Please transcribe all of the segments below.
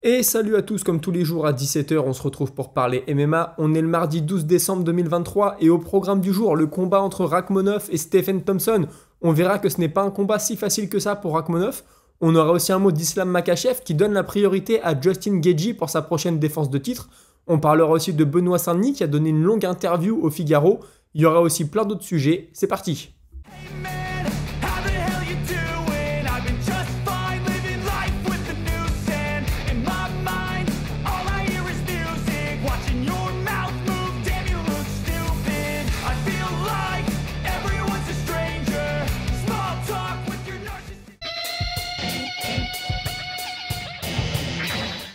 Et salut à tous, comme tous les jours à 17 h, on se retrouve pour parler MMA. On est le mardi 12 décembre 2023 et au programme du jour, le combat entre Rakhmonov et Stephen Thompson. On verra que ce n'est pas un combat si facile que ça pour Rakhmonov. On aura aussi un mot d'Islam Makhachev qui donne la priorité à Justin Gaethje pour sa prochaine défense de titre. On parlera aussi de Benoît Saint-Denis qui a donné une longue interview au Figaro. Il y aura aussi plein d'autres sujets. C'est parti!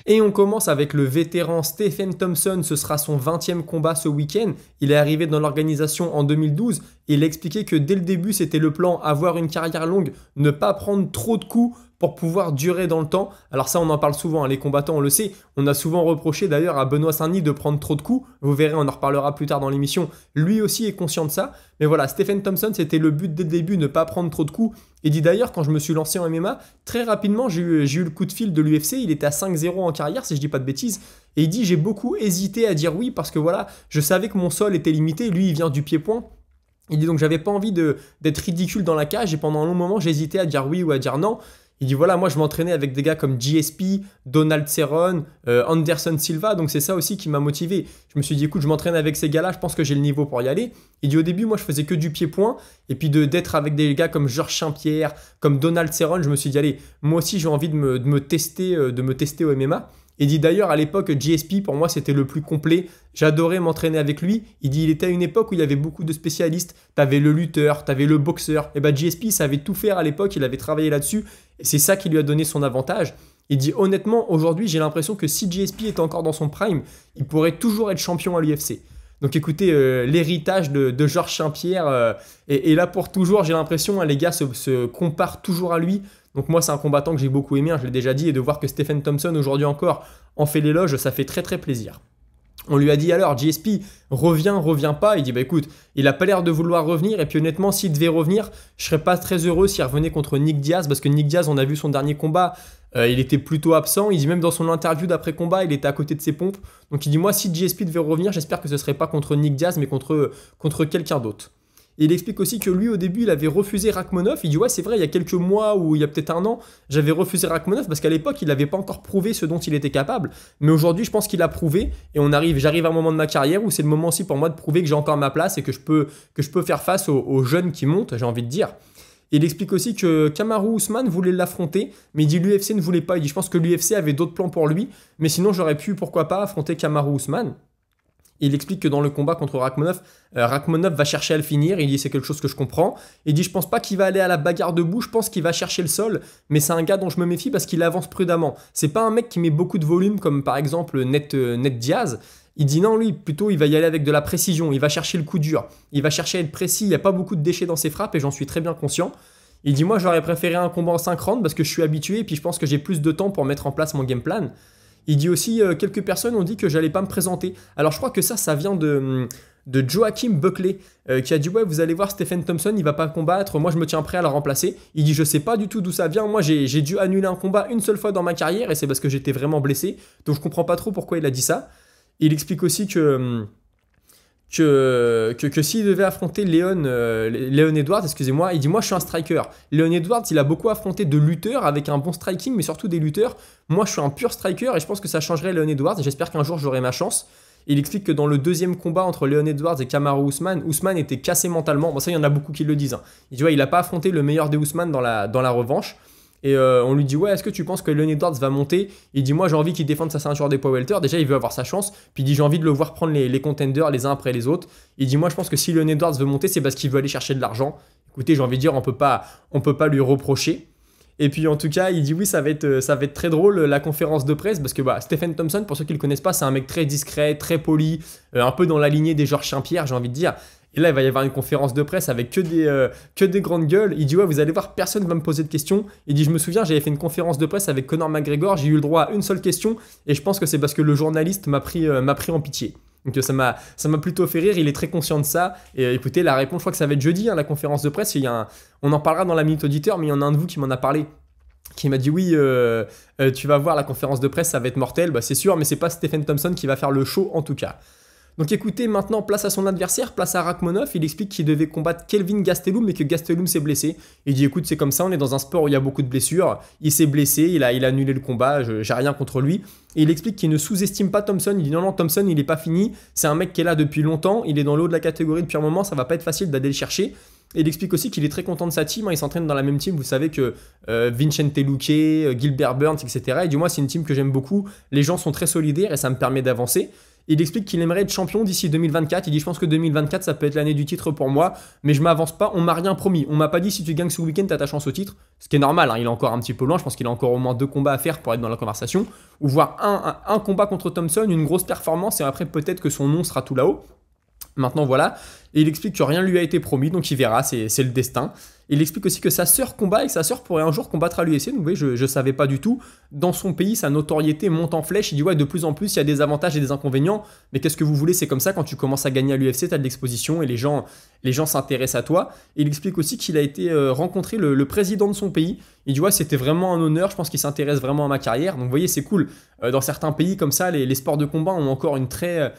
Et on commence avec le vétéran Stephen Thompson, ce sera son 20e combat ce week-end. Il est arrivé dans l'organisation en 2012 et il a expliqué que dès le début c'était le plan, avoir une carrière longue, ne pas prendre trop de coups pour pouvoir durer dans le temps. Alors ça on en parle souvent, hein, les combattants on le sait, on a souvent reproché d'ailleurs à Benoît Saint-Denis de prendre trop de coups, vous verrez on en reparlera plus tard dans l'émission, lui aussi est conscient de ça, mais voilà, Stephen Thompson c'était le but dès le début, ne pas prendre trop de coups. Il dit d'ailleurs quand je me suis lancé en MMA, très rapidement j'ai eu le coup de fil de l'UFC, il était à 5-0 en carrière si je dis pas de bêtises, et il dit j'ai beaucoup hésité à dire oui parce que voilà, je savais que mon sol était limité, lui il vient du pied-point. Il dit donc j'avais pas envie d'être ridicule dans la cage et pendant un long moment j'hésitais à dire oui ou à dire non. Il dit voilà, moi je m'entraînais avec des gars comme GSP, Donald Cerrone, Anderson Silva, donc c'est ça aussi qui m'a motivé. Je me suis dit écoute, je m'entraîne avec ces gars-là, je pense que j'ai le niveau pour y aller. Il dit au début, moi je faisais que du pied-point, et puis d'être avec des gars comme Georges Saint-Pierre, comme Donald Cerrone, je me suis dit allez, moi aussi j'ai envie de me tester au MMA. Il dit d'ailleurs à l'époque GSP pour moi c'était le plus complet, j'adorais m'entraîner avec lui. Il dit il était à une époque où il y avait beaucoup de spécialistes, t'avais le lutteur, t'avais le boxeur, et bah GSP savait tout faire à l'époque, il avait travaillé là-dessus et c'est ça qui lui a donné son avantage. Il dit honnêtement aujourd'hui j'ai l'impression que si GSP était encore dans son prime, il pourrait toujours être champion à l'UFC. Donc écoutez, l'héritage de Georges Saint-Pierre est là pour toujours, j'ai l'impression, hein, les gars se comparent toujours à lui. Donc moi c'est un combattant que j'ai beaucoup aimé, hein, je l'ai déjà dit, et de voir que Stephen Thompson aujourd'hui encore en fait l'éloge, ça fait très très plaisir. On lui a dit alors, GSP, revient pas. Il dit bah écoute, il a pas l'air de vouloir revenir. Et puis honnêtement, s'il devait revenir, je serais pas très heureux s'il revenait contre Nick Diaz. Parce que Nick Diaz, on a vu son dernier combat, il était plutôt absent. Il dit même dans son interview d'après combat, il était à côté de ses pompes. Donc il dit moi, si GSP devait revenir, j'espère que ce serait pas contre Nick Diaz, mais contre quelqu'un d'autre. Et il explique aussi que lui, au début, il avait refusé Rakhmonov. Il dit ouais, c'est vrai, il y a quelques mois ou il y a peut-être un an, j'avais refusé Rakhmonov parce qu'à l'époque, il n'avait pas encore prouvé ce dont il était capable. Mais aujourd'hui, je pense qu'il a prouvé. Et j'arrive à un moment de ma carrière où c'est le moment aussi pour moi de prouver que j'ai encore ma place et que je peux faire face aux jeunes qui montent, j'ai envie de dire. Et il explique aussi que Kamaru Usman voulait l'affronter, mais il dit l'UFC ne voulait pas. Il dit je pense que l'UFC avait d'autres plans pour lui, mais sinon j'aurais pu, pourquoi pas, affronter Kamaru Usman. Il explique que dans le combat contre Rakhmonov, Rakhmonov va chercher à le finir. Il dit c'est quelque chose que je comprends. Il dit je pense pas qu'il va aller à la bagarre debout, je pense qu'il va chercher le sol, mais c'est un gars dont je me méfie parce qu'il avance prudemment. C'est pas un mec qui met beaucoup de volume comme par exemple Ned Diaz. Il dit non, lui plutôt il va y aller avec de la précision, il va chercher le coup dur, il va chercher à être précis, il n'y a pas beaucoup de déchets dans ses frappes et j'en suis très bien conscient. Il dit moi j'aurais préféré un combat en 5 rounds parce que je suis habitué et puis je pense que j'ai plus de temps pour mettre en place mon game plan. Il dit aussi, quelques personnes ont dit que j'allais pas me présenter. Alors je crois que ça vient de Joachim Buckley, qui a dit ouais vous allez voir Stephen Thompson, il va pas combattre, moi je me tiens prêt à le remplacer. Il dit je sais pas du tout d'où ça vient, moi j'ai dû annuler un combat une seule fois dans ma carrière et c'est parce que j'étais vraiment blessé. Donc je comprends pas trop pourquoi il a dit ça. Il explique aussi que s'il devait affronter Leon Edwards, excusez-moi, il dit moi je suis un striker. Leon Edwards, il a beaucoup affronté de lutteurs avec un bon striking, mais surtout des lutteurs. Moi je suis un pur striker et je pense que ça changerait Leon Edwards et j'espère qu'un jour j'aurai ma chance. Il explique que dans le deuxième combat entre Leon Edwards et Kamaru Usman, Usman était cassé mentalement. Bon ça il y en a beaucoup qui le disent. Hein. Il dit ouais il a pas affronté le meilleur des Usman dans la revanche. Et on lui dit ouais est-ce que tu penses que Leon Edwards va monter? Il dit moi j'ai envie qu'il défende sa ceinture des poids welter, déjà il veut avoir sa chance, puis il dit j'ai envie de le voir prendre les contenders les uns après les autres. Il dit moi je pense que si Leon Edwards veut monter c'est parce qu'il veut aller chercher de l'argent. Écoutez j'ai envie de dire on peut pas lui reprocher. Et puis en tout cas il dit oui ça va être très drôle la conférence de presse parce que bah, Stephen Thompson pour ceux qui le connaissent pas c'est un mec très discret, très poli, un peu dans la lignée des Georges Saint-Pierre j'ai envie de dire. Et là, il va y avoir une conférence de presse avec que des grandes gueules. Il dit ouais, vous allez voir, personne ne va me poser de questions. Il dit je me souviens, j'avais fait une conférence de presse avec Conor McGregor, j'ai eu le droit à une seule question et je pense que c'est parce que le journaliste m'a pris en pitié. Donc ça m'a plutôt fait rire, il est très conscient de ça. Et écoutez, la réponse, je crois que ça va être jeudi, hein, la conférence de presse. On en parlera dans la minute auditeur, mais il y en a un de vous qui m'en a parlé. qui m'a dit oui, tu vas voir la conférence de presse, ça va être mortel. Bah, c'est sûr, mais c'est pas Stephen Thompson qui va faire le show en tout cas. Donc écoutez, maintenant place à son adversaire, place à Rakhmonov. Il explique qu'il devait combattre Kelvin Gastelum mais que Gastelum s'est blessé. Il dit écoute, c'est comme ça, on est dans un sport où il y a beaucoup de blessures. Il s'est blessé, il a annulé le combat, j'ai rien contre lui. Et il explique qu'il ne sous-estime pas Thompson. Il dit non, Thompson il est pas fini. C'est un mec qui est là depuis longtemps, il est dans le haut de la catégorie depuis un moment, ça va pas être facile d'aller le chercher. Et il explique aussi qu'il est très content de sa team, hein. Il s'entraîne dans la même team, vous savez que Vicente Luque, Gilbert Burns, etc. Et du moins c'est une team que j'aime beaucoup, les gens sont très solidaires et ça me permet d'avancer. Il explique qu'il aimerait être champion d'ici 2024. Il dit je pense que 2024 ça peut être l'année du titre pour moi, mais je m'avance pas, on m'a rien promis. On m'a pas dit si tu gagnes ce week-end t'as ta chance au titre, ce qui est normal, hein. Il est encore un petit peu loin, je pense qu'il a encore au moins 2 combats à faire pour être dans la conversation, ou voir un combat contre Thompson, une grosse performance et après peut-être que son nom sera tout là-haut. Maintenant voilà, et il explique que rien lui a été promis, donc il verra, c'est le destin. Il explique aussi que sa sœur combat et que sa sœur pourrait un jour combattre à l'UFC. Donc vous voyez, je savais pas du tout. Dans son pays, sa notoriété monte en flèche. Il dit ouais, de plus en plus, il y a des avantages et des inconvénients. Mais qu'est-ce que vous voulez, c'est comme ça, quand tu commences à gagner à l'UFC, tu as de l'exposition et les gens s'intéressent à toi. Et il explique aussi qu'il a été rencontrer le président de son pays. Il dit ouais, c'était vraiment un honneur, je pense qu'il s'intéresse vraiment à ma carrière. Donc vous voyez, c'est cool. Dans certains pays comme ça, les sports de combat ont encore une très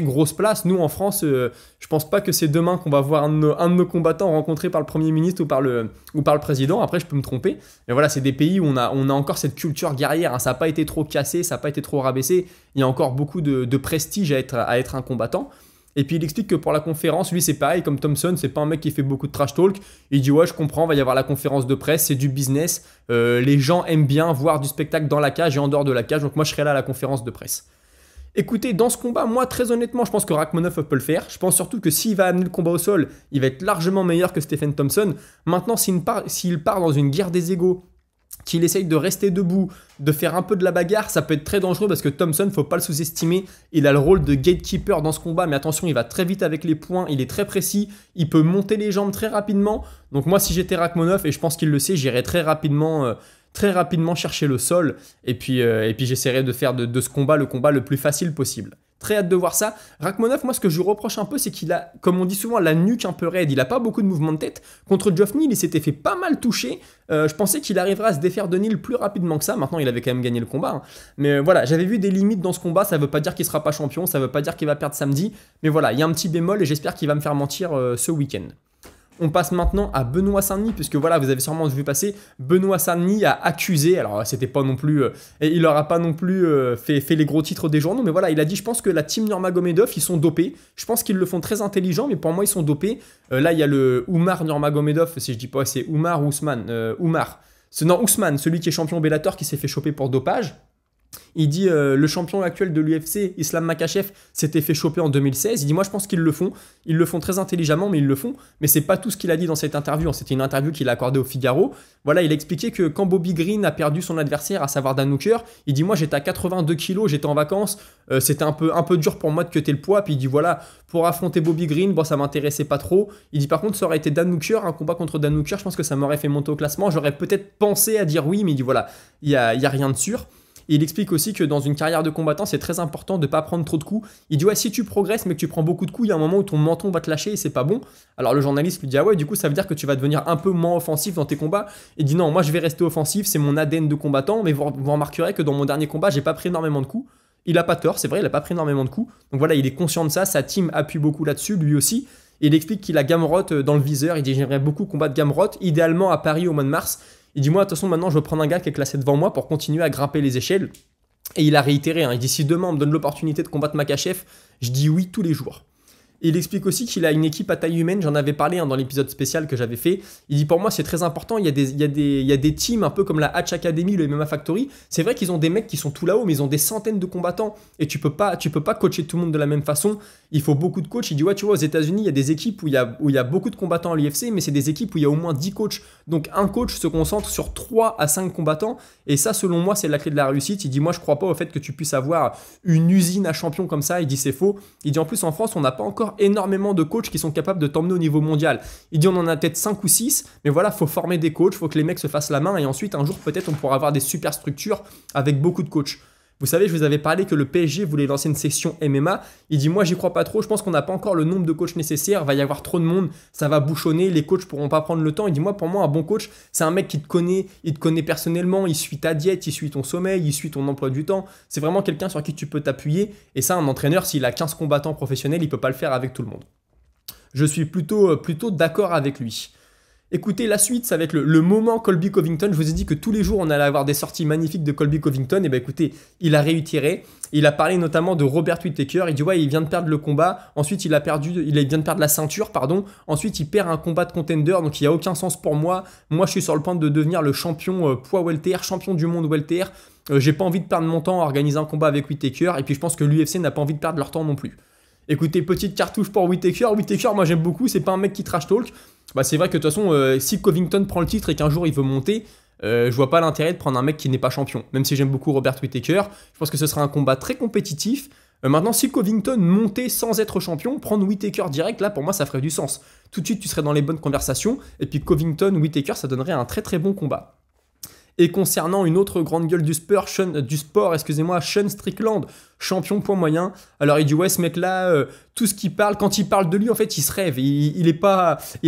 grosse place. Nous, en France, je pense pas que c'est demain qu'on va voir un de nos combattants rencontré par le Premier ministre ou par le président. Après, je peux me tromper. Mais voilà, c'est des pays où on a encore cette culture guerrière, hein. Ça n'a pas été trop cassé, ça n'a pas été trop rabaissé. Il y a encore beaucoup de prestige à être un combattant. Et puis il explique que pour la conférence, lui c'est pareil, comme Thompson, c'est pas un mec qui fait beaucoup de trash talk. Il dit ouais, je comprends, va y avoir la conférence de presse, c'est du business. Les gens aiment bien voir du spectacle dans la cage et en dehors de la cage, donc moi je serai là à la conférence de presse. Écoutez, dans ce combat, moi très honnêtement, je pense que Rakhmonov peut le faire. Je pense surtout que s'il va amener le combat au sol, il va être largement meilleur que Stephen Thompson. Maintenant, s'il part dans une guerre des égos, qu'il essaye de rester debout, de faire un peu de la bagarre, ça peut être très dangereux parce que Thompson, faut pas le sous-estimer, il a le rôle de gatekeeper dans ce combat, mais attention, il va très vite avec les poings, il est très précis, il peut monter les jambes très rapidement. Donc moi, si j'étais Rakhmonov, et je pense qu'il le sait, j'irais très rapidement chercher le sol, et puis j'essaierai de faire de ce combat le combat le plus facile possible. Très hâte de voir ça. Rakhmonov, moi, ce que je lui reproche un peu, c'est qu'il a, comme on dit souvent, la nuque un peu raide. Il a pas beaucoup de mouvements de tête. Contre Geoff Neal, il s'était fait pas mal toucher. Je pensais qu'il arriverait à se défaire de Neal plus rapidement que ça. Maintenant, il avait quand même gagné le combat, hein. Mais voilà, j'avais vu des limites dans ce combat. Ça veut pas dire qu'il sera pas champion. Ça veut pas dire qu'il va perdre samedi. Mais voilà, il y a un petit bémol et j'espère qu'il va me faire mentir ce week-end. On passe maintenant à Benoît Saint-Denis, puisque voilà, vous avez sûrement vu passer, Benoît Saint-Denis a accusé, alors c'était pas non plus, il n'aura pas non plus fait les gros titres des journaux, mais voilà, il a dit, je pense que la team Nurmagomedov, ils sont dopés, je pense qu'ils le font très intelligent, mais pour moi, ils sont dopés. Là, il y a le Oumar Nurmagomedov, si je dis pas, c'est Oumar ou Ousmane, Ousmane, celui qui est champion Bellator, qui s'est fait choper pour dopage. Il dit le champion actuel de l'UFC, Islam Makhachev, s'était fait choper en 2016. Il dit moi je pense qu'ils le font. Ils le font très intelligemment, mais ils le font. Mais c'est pas tout ce qu'il a dit dans cette interview. C'était une interview qu'il a accordée au Figaro. Voilà, il a expliqué que quand Bobby Green a perdu son adversaire, à savoir Dan Hooker, il dit moi j'étais à 82 kilos, j'étais en vacances, c'était un peu dur pour moi de cutter le poids. Puis il dit voilà, pour affronter Bobby Green, bon ça m'intéressait pas trop. Il dit par contre ça aurait été Dan Hooker, un combat contre Dan Hooker, je pense que ça m'aurait fait monter au classement. J'aurais peut-être pensé à dire oui, mais il dit voilà, il y a rien de sûr. Et il explique aussi que dans une carrière de combattant, c'est très important de ne pas prendre trop de coups. Il dit ouais, si tu progresses mais que tu prends beaucoup de coups, il y a un moment où ton menton va te lâcher et c'est pas bon. Alors le journaliste lui dit ah ouais, du coup ça veut dire que tu vas devenir un peu moins offensif dans tes combats. Il dit non, moi je vais rester offensif, c'est mon ADN de combattant, mais vous remarquerez que dans mon dernier combat, j'ai pas pris énormément de coups. Il a pas tort, c'est vrai, il a pas pris énormément de coups. Donc voilà, il est conscient de ça, sa team appuie beaucoup là-dessus, lui aussi. Et il explique qu'il a Gamrot dans le viseur, il dit j'aimerais beaucoup combattre Gamrot, idéalement à Paris au mois de mars. Il dit moi de toute façon maintenant je veux prendre un gars qui est classé devant moi pour continuer à grimper les échelles. Et il a réitéré, hein, il dit si demain on me donne l'opportunité de combattre Makhachev, je dis oui tous les jours. Et il explique aussi qu'il a une équipe à taille humaine, j'en avais parlé dans l'épisode spécial que j'avais fait. Il dit pour moi c'est très important, il y a des teams un peu comme la Hatch Academy, le MMA Factory. C'est vrai qu'ils ont des mecs qui sont tout là-haut, mais ils ont des centaines de combattants. Et tu peux pas coacher tout le monde de la même façon. Il faut beaucoup de coachs. Il dit ouais, tu vois, aux États-Unis il y a des équipes où il y a beaucoup de combattants à l'UFC, mais c'est des équipes où il y a au moins 10 coachs. Donc un coach se concentre sur 3 à 5 combattants. Et ça, selon moi, c'est la clé de la réussite. Il dit moi je crois pas au fait que tu puisses avoir une usine à champions comme ça. Il dit c'est faux. Il dit en plus en France on n'a pas encore énormément de coachs qui sont capables de t'emmener au niveau mondial. Il dit on en a peut-être 5 ou 6, mais voilà, faut former des coachs, faut que les mecs se fassent la main et ensuite un jour peut-être on pourra avoir des super structures avec beaucoup de coachs. Vous savez, je vous avais parlé que le PSG voulait lancer une section MMA. Il dit, moi, j'y crois pas trop. Je pense qu'on n'a pas encore le nombre de coachs nécessaires. Va y avoir trop de monde. Ça va bouchonner. Les coachs pourront pas prendre le temps. Il dit, moi, pour moi, un bon coach, c'est un mec qui te connaît. Il te connaît personnellement. Il suit ta diète. Il suit ton sommeil. Il suit ton emploi du temps. C'est vraiment quelqu'un sur qui tu peux t'appuyer. Et ça, un entraîneur, s'il a 15 combattants professionnels, il peut pas le faire avec tout le monde. Je suis plutôt d'accord avec lui. Écoutez, la suite, ça va être le moment Colby Covington. Je vous ai dit que tous les jours, on allait avoir des sorties magnifiques de Colby Covington. Et bien écoutez, il a réitéré. Il a parlé notamment de Robert Whittaker. Il dit, ouais, il vient de perdre le combat. Ensuite, il vient de perdre la ceinture, pardon. Ensuite, il perd un combat de contender. Donc, il n'y a aucun sens pour moi. Moi, je suis sur le point de devenir le champion poids welter, champion du monde welter. J'ai pas envie de perdre mon temps à organiser un combat avec Whittaker. Et puis, je pense que l'UFC n'a pas envie de perdre leur temps non plus. Écoutez, petite cartouche pour Whittaker. Whittaker, moi, j'aime beaucoup. C'est pas un mec qui trash talk. Bah, c'est vrai que de toute façon, si Covington prend le titre et qu'un jour il veut monter, je vois pas l'intérêt de prendre un mec qui n'est pas champion. Même si j'aime beaucoup Robert Whittaker, je pense que ce sera un combat très compétitif. Maintenant, si Covington montait sans être champion, prendre Whittaker direct, là pour moi ça ferait du sens. Tout de suite tu serais dans les bonnes conversations, et puis Covington, Whittaker, ça donnerait un très très bon combat. Et concernant une autre grande gueule du sport, Sean Strickland, champion poids moyen. Alors il dit ouais, ce mec-là, tout ce qu'il parle, quand il parle de lui, en fait, il se rêve. Il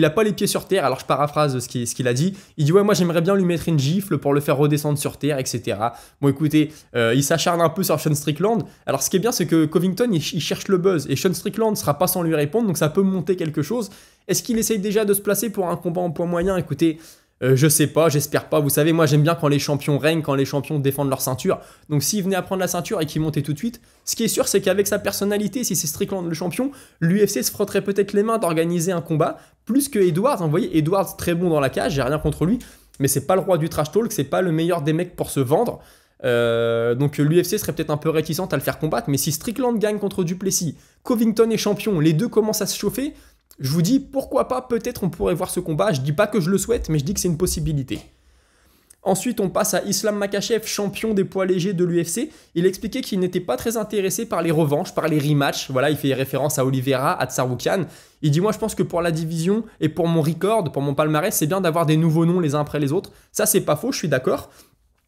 a pas les pieds sur terre. Alors je paraphrase ce qu'il a dit. Il dit ouais, moi j'aimerais bien lui mettre une gifle pour le faire redescendre sur terre, etc. Bon écoutez, il s'acharne un peu sur Sean Strickland. Alors ce qui est bien, c'est que Covington, il cherche le buzz. Et Sean Strickland ne sera pas sans lui répondre, donc ça peut monter quelque chose. Est-ce qu'il essaye déjà de se placer pour un combat en poids moyen? Écoutez, je sais pas, j'espère pas. Vous savez, moi j'aime bien quand les champions règnent, quand les champions défendent leur ceinture. Donc s'il venait à prendre la ceinture et qu'il montait tout de suite, ce qui est sûr, c'est qu'avec sa personnalité, si c'est Strickland le champion, l'UFC se frotterait peut-être les mains d'organiser un combat plus que Edwards. Vous voyez, Edwards très bon dans la cage, j'ai rien contre lui, mais c'est pas le roi du trash talk, c'est pas le meilleur des mecs pour se vendre. Donc l'UFC serait peut-être un peu réticente à le faire combattre, mais si Strickland gagne contre Duplessis, Covington est champion, les deux commencent à se chauffer. Je vous dis, pourquoi pas, peut-être on pourrait voir ce combat. Je dis pas que je le souhaite, mais je dis que c'est une possibilité. Ensuite, on passe à Islam Makhachev, champion des poids légers de l'UFC. Il expliquait qu'il n'était pas très intéressé par les revanches, par les rematchs. Voilà, il fait référence à Oliveira, à Tsarukyan. Il dit, moi je pense que pour la division et pour mon record, pour mon palmarès, c'est bien d'avoir des nouveaux noms les uns après les autres. Ça, c'est pas faux, je suis d'accord.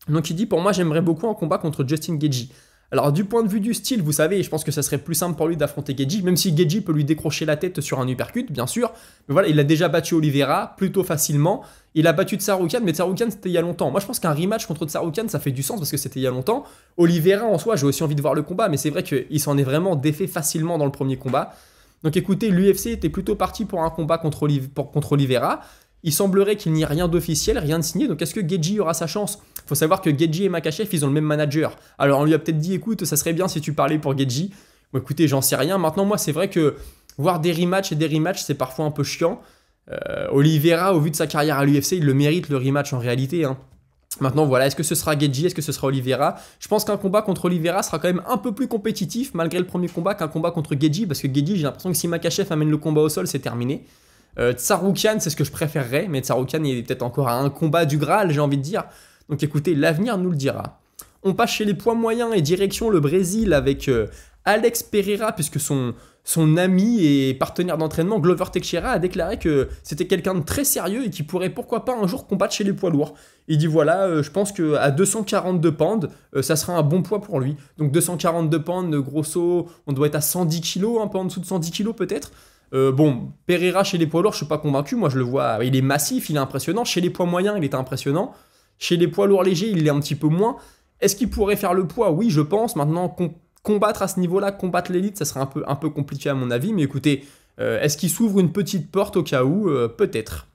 Donc il dit, pour moi, j'aimerais beaucoup un combat contre Justin Gaethje. Alors du point de vue du style, vous savez, je pense que ça serait plus simple pour lui d'affronter Gaethje, même si Gaethje peut lui décrocher la tête sur un uppercut, bien sûr. Mais voilà, il a déjà battu Oliveira plutôt facilement. Il a battu Tsarukyan, mais Tsarukyan c'était il y a longtemps. Moi je pense qu'un rematch contre Tsarukyan ça fait du sens parce que c'était il y a longtemps. Oliveira en soi, j'ai aussi envie de voir le combat, mais c'est vrai qu'il s'en est vraiment défait facilement dans le premier combat. Donc écoutez, l'UFC était plutôt parti pour un combat contre Oliveira. Il semblerait qu'il n'y ait rien d'officiel, rien de signé, donc est-ce que Gaethje aura sa chance? Il faut savoir que Gaethje et Makhachev, ils ont le même manager. Alors on lui a peut-être dit, écoute, ça serait bien si tu parlais pour Gaethje. Bon écoutez, j'en sais rien. Maintenant, moi, c'est vrai que voir des rematchs et des rematchs, c'est parfois un peu chiant. Oliveira, au vu de sa carrière à l'UFC, il le mérite, le rematch en réalité. Hein. Maintenant, voilà, est-ce que ce sera Gaethje, est-ce que ce sera Oliveira? Je pense qu'un combat contre Oliveira sera quand même un peu plus compétitif, malgré le premier combat, qu'un combat contre Gaethje, parce que Gaethje, j'ai l'impression que si Makhachev amène le combat au sol, c'est terminé. Tsarukyan, c'est ce que je préférerais, mais Tsarukyan il est peut-être encore à un combat du Graal, j'ai envie de dire. Donc écoutez, l'avenir nous le dira. On passe chez les poids moyens et direction le Brésil avec Alex Pereira, puisque son ami et partenaire d'entraînement, Glover Teixeira, a déclaré que c'était quelqu'un de très sérieux et qui pourrait pourquoi pas un jour combattre chez les poids lourds. Il dit voilà, je pense qu'à 242 pounds, ça sera un bon poids pour lui. Donc 242 pounds, grosso, on doit être à 110 kg, un peu en dessous de 110 kg peut-être. Bon, Pereira chez les poids lourds, je suis pas convaincu. Moi, je le vois, il est massif, il est impressionnant. Chez les poids moyens, il est impressionnant. Chez les poids lourds légers, il est un petit peu moins. Est-ce qu'il pourrait faire le poids? Oui, je pense. Maintenant, combattre à ce niveau-là, combattre l'élite, ça serait un peu compliqué à mon avis. Mais écoutez, est-ce qu'il s'ouvre une petite porte au cas où? Peut-être.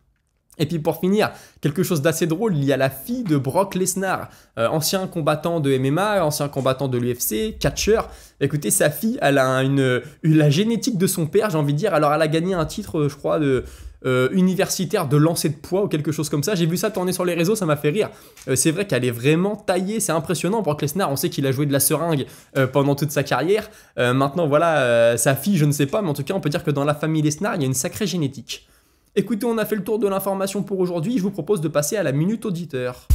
Et puis pour finir, quelque chose d'assez drôle, il y a la fille de Brock Lesnar, ancien combattant de MMA, ancien combattant de l'UFC, catcheur. Écoutez, sa fille, elle a la génétique de son père, j'ai envie de dire. Alors elle a gagné un titre, je crois, universitaire de lancer de poids ou quelque chose comme ça. J'ai vu ça tourner sur les réseaux, ça m'a fait rire. C'est vrai qu'elle est vraiment taillée, c'est impressionnant. Brock Lesnar, on sait qu'il a joué de la seringue pendant toute sa carrière. Maintenant, voilà, sa fille, je ne sais pas, mais en tout cas, on peut dire que dans la famille Lesnar, il y a une sacrée génétique. Écoutez, on a fait le tour de l'information pour aujourd'hui. Je vous propose de passer à la Minute Auditeur.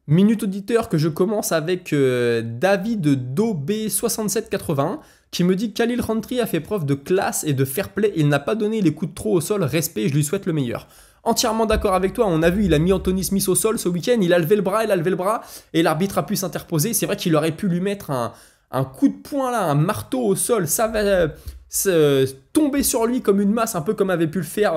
Minute Auditeur que je commence avec David DoB6781 qui me dit que Khalil Rountree a fait preuve de classe et de fair play. Il n'a pas donné les coups de trop au sol. Respect, je lui souhaite le meilleur. entièrement d'accord avec toi. On a vu, il a mis Anthony Smith au sol ce week-end, il a levé le bras, et l'arbitre a pu s'interposer. C'est vrai qu'il aurait pu lui mettre un coup de poing là, un marteau au sol, ça va tomber sur lui comme une masse, un peu comme avait pu le faire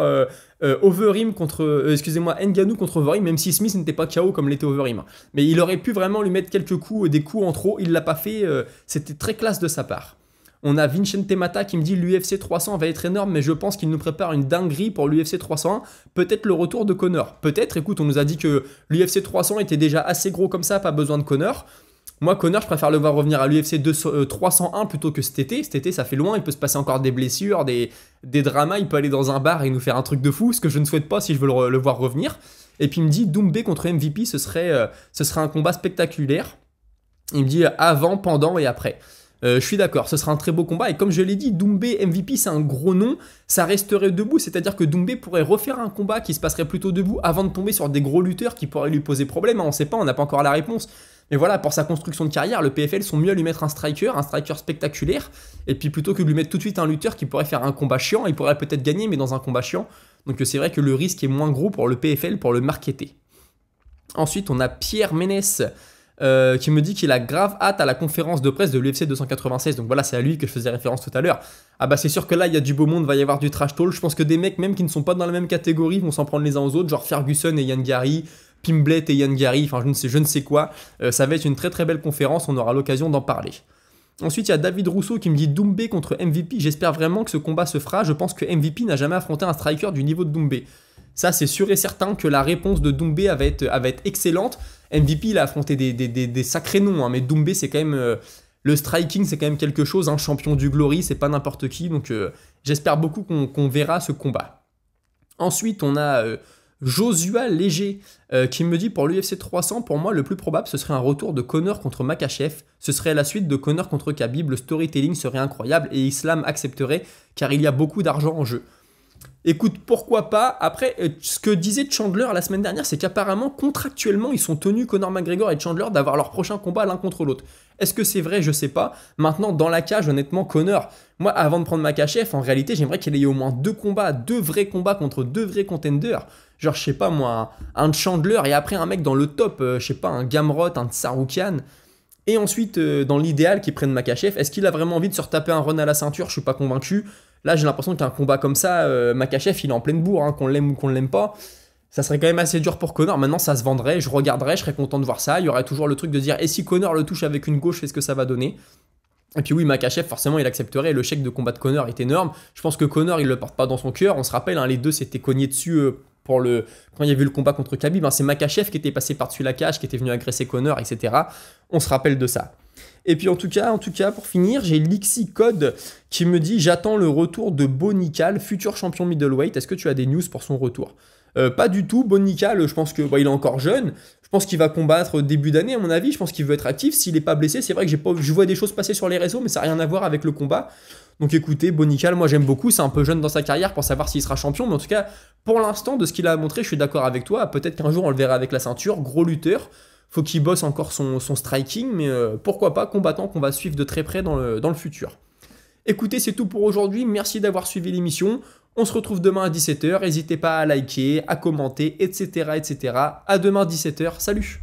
Overeem contre, excusez-moi, Ngannou contre Overeem, même si Smith n'était pas KO comme l'était Overeem. Mais il aurait pu vraiment lui mettre quelques coups, des coups en trop, il l'a pas fait, c'était très classe de sa part. On a Vincente Mata qui me dit l'UFC 300 va être énorme, mais je pense qu'il nous prépare une dinguerie pour l'UFC 301. Peut-être le retour de Conor. Peut-être, écoute, on nous a dit que l'UFC 300 était déjà assez gros comme ça, pas besoin de Conor. Moi, Conor, je préfère le voir revenir à l'UFC 301 plutôt que cet été. Cet été, ça fait loin, il peut se passer encore des blessures, des dramas, il peut aller dans un bar et nous faire un truc de fou, ce que je ne souhaite pas si je veux le voir revenir. Et puis il me dit Doumbé contre MVP, ce serait un combat spectaculaire. Il me dit avant, pendant et après. Je suis d'accord, ce sera un très beau combat. Et comme je l'ai dit, Doumbé MVP, c'est un gros nom. Ça resterait debout, c'est-à-dire que Doumbé pourrait refaire un combat qui se passerait plutôt debout avant de tomber sur des gros lutteurs qui pourraient lui poser problème. On ne sait pas, on n'a pas encore la réponse. Mais voilà, pour sa construction de carrière, le PFL sont mieux à lui mettre un striker spectaculaire. Et puis plutôt que de lui mettre tout de suite un lutteur qui pourrait faire un combat chiant, il pourrait peut-être gagner, mais dans un combat chiant. Donc c'est vrai que le risque est moins gros pour le PFL pour le marketer. Ensuite, on a Pierre Ménès. Qui me dit qu'il a grave hâte à la conférence de presse de l'UFC 296. Donc voilà, c'est à lui que je faisais référence tout à l'heure. Ah bah c'est sûr que là, il y a du beau monde, va y avoir du trash talk. Je pense que des mecs, même qui ne sont pas dans la même catégorie, vont s'en prendre les uns aux autres, genre Ferguson et Yann Gary, Pimblet et Yann Gary, enfin je ne sais quoi. Ça va être une très très belle conférence, on aura l'occasion d'en parler. Ensuite, il y a David Rousseau qui me dit Doumbé contre MVP. J'espère vraiment que ce combat se fera. Je pense que MVP n'a jamais affronté un striker du niveau de Doumbé. Ça, c'est sûr et certain que la réponse de Doumbé va être excellente. MVP, il a affronté des sacrés noms, hein, mais Doumbé, c'est quand même... le striking, c'est quand même quelque chose. Un champion du Glory, c'est pas n'importe qui. Donc, j'espère beaucoup qu'on verra ce combat. Ensuite, on a Josua Léger qui me dit pour l'UFC 300, pour moi, le plus probable, ce serait un retour de Conor contre Makhachev. Ce serait la suite de Conor contre Khabib. Le storytelling serait incroyable et Islam accepterait car il y a beaucoup d'argent en jeu. Écoute, pourquoi pas. Après, ce que disait Chandler la semaine dernière, c'est qu'apparemment, contractuellement, ils sont tenus, Conor McGregor et Chandler, d'avoir leur prochain combat l'un contre l'autre. Est-ce que c'est vrai? Je sais pas. Maintenant, dans la cage, honnêtement, Conor, moi, avant de prendre Makhachev, en réalité, j'aimerais qu'il ait au moins deux vrais combats contre deux vrais contenders. Genre, je sais pas moi, un Chandler et après un mec dans le top, je sais pas, un Gamrot, un Tsarukyan. Et ensuite, dans l'idéal, qu'ils prennent Makhachev. Est-ce qu'il a vraiment envie de se retaper un run à la ceinture? Je suis pas convaincu. Là, j'ai l'impression qu'un combat comme ça, Makhachev, il est en pleine bourre, hein, qu'on l'aime ou qu'on ne l'aime pas. Ça serait quand même assez dur pour Conor. Maintenant, ça se vendrait, je regarderais, je serais content de voir ça. Il y aurait toujours le truc de dire, et si Conor le touche avec une gauche, qu'est-ce que ça va donner? Et puis oui, Makhachev, forcément, il accepterait. Le chèque de combat de Conor est énorme. Je pense que Conor, il le porte pas dans son cœur. On se rappelle, hein, les deux s'étaient cognés dessus quand il y avait eu le combat contre Khabib. Hein, c'est Makhachev qui était passé par-dessus la cage, qui était venu agresser Conor, etc. On se rappelle de ça. Et puis en tout cas, pour finir, j'ai Lixi Code qui me dit « J'attends le retour de Bonical, futur champion middleweight. Est-ce que tu as des news pour son retour ?» Pas du tout. Bonical, je pense qu'il est encore jeune. Je pense qu'il va combattre début d'année, à mon avis. Je pense qu'il veut être actif. S'il n'est pas blessé, c'est vrai que je vois des choses passer sur les réseaux, mais ça n'a rien à voir avec le combat. Donc écoutez, Bonical, moi j'aime beaucoup. C'est un peu jeune dans sa carrière pour savoir s'il sera champion. Mais en tout cas, pour l'instant, de ce qu'il a montré, je suis d'accord avec toi. Peut-être qu'un jour, on le verra avec la ceinture. Gros lutteur. Faut qu'il bosse encore son striking, mais pourquoi pas, combattant qu'on va suivre de très près dans le futur. Écoutez, c'est tout pour aujourd'hui. Merci d'avoir suivi l'émission. On se retrouve demain à 17h. N'hésitez pas à liker, à commenter, etc. etc. À demain 17h. Salut!